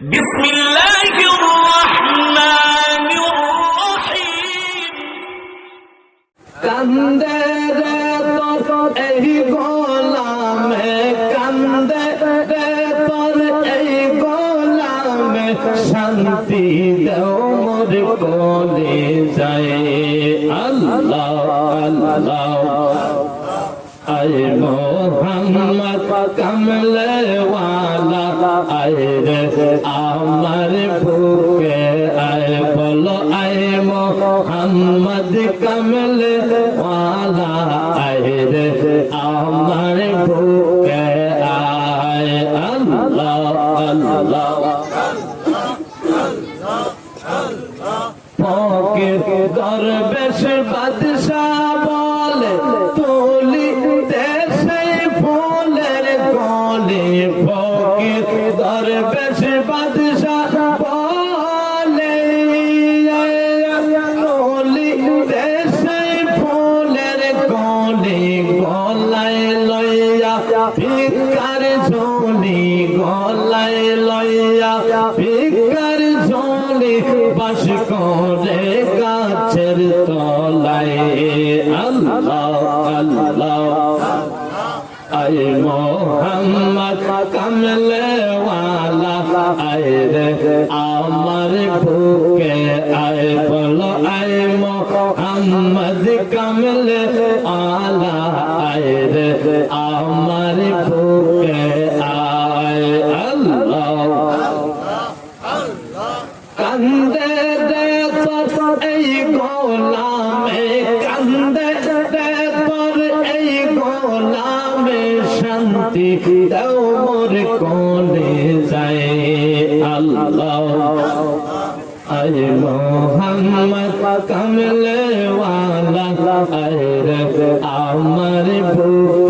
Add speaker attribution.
Speaker 1: বিসমিল্লাহির রহমানির রহিম।
Speaker 2: কান্দে রে তোর এই গোলামে, কান্দে রে তোর এই গোলামে, শান্তি দেও মোর কোলে যায়। আল্লাহ আল্লাহ আয় মোহাম্মদ কমলে ওয়ালা, আয় রে আমার বুকে আয়, বলো আয় মোহাম্মদ কমলে ওয়ালা, আয় রে আমার বুকে আয়। আল্লাহ আল্লাহ ফকির দরবেশ বাদশাহ বলে, তুলি দেশে ফুলের গলে। ফকির দরবেশ বাদশাহ বলে, তুলি দেশে ফুলের গলে। গলায় লইয়া ভিক্ষার ঝোলি, গলায় লইয়া ভিক্ষার ঝোলি, বাস করে গাছের তলায়। আল্লাহ আল্লাহ আয় মোহাম্মদ কমলে ওয়ালা, আয় রে আমার বুকে আয়, বলো আয় মোহাম্মদ কমলে ওয়ালা, আয় রে আমার বুকে আয়। আল্লাহ কান্দে রে তোর এই গোলামে, কান্দে রে তোর এই গোলামে, শান্তি দাও মোর কোলে যায়। আল্লাহ আয় মোহাম্মদ কমলে ওয়ালা, আয় রে আমার বুকে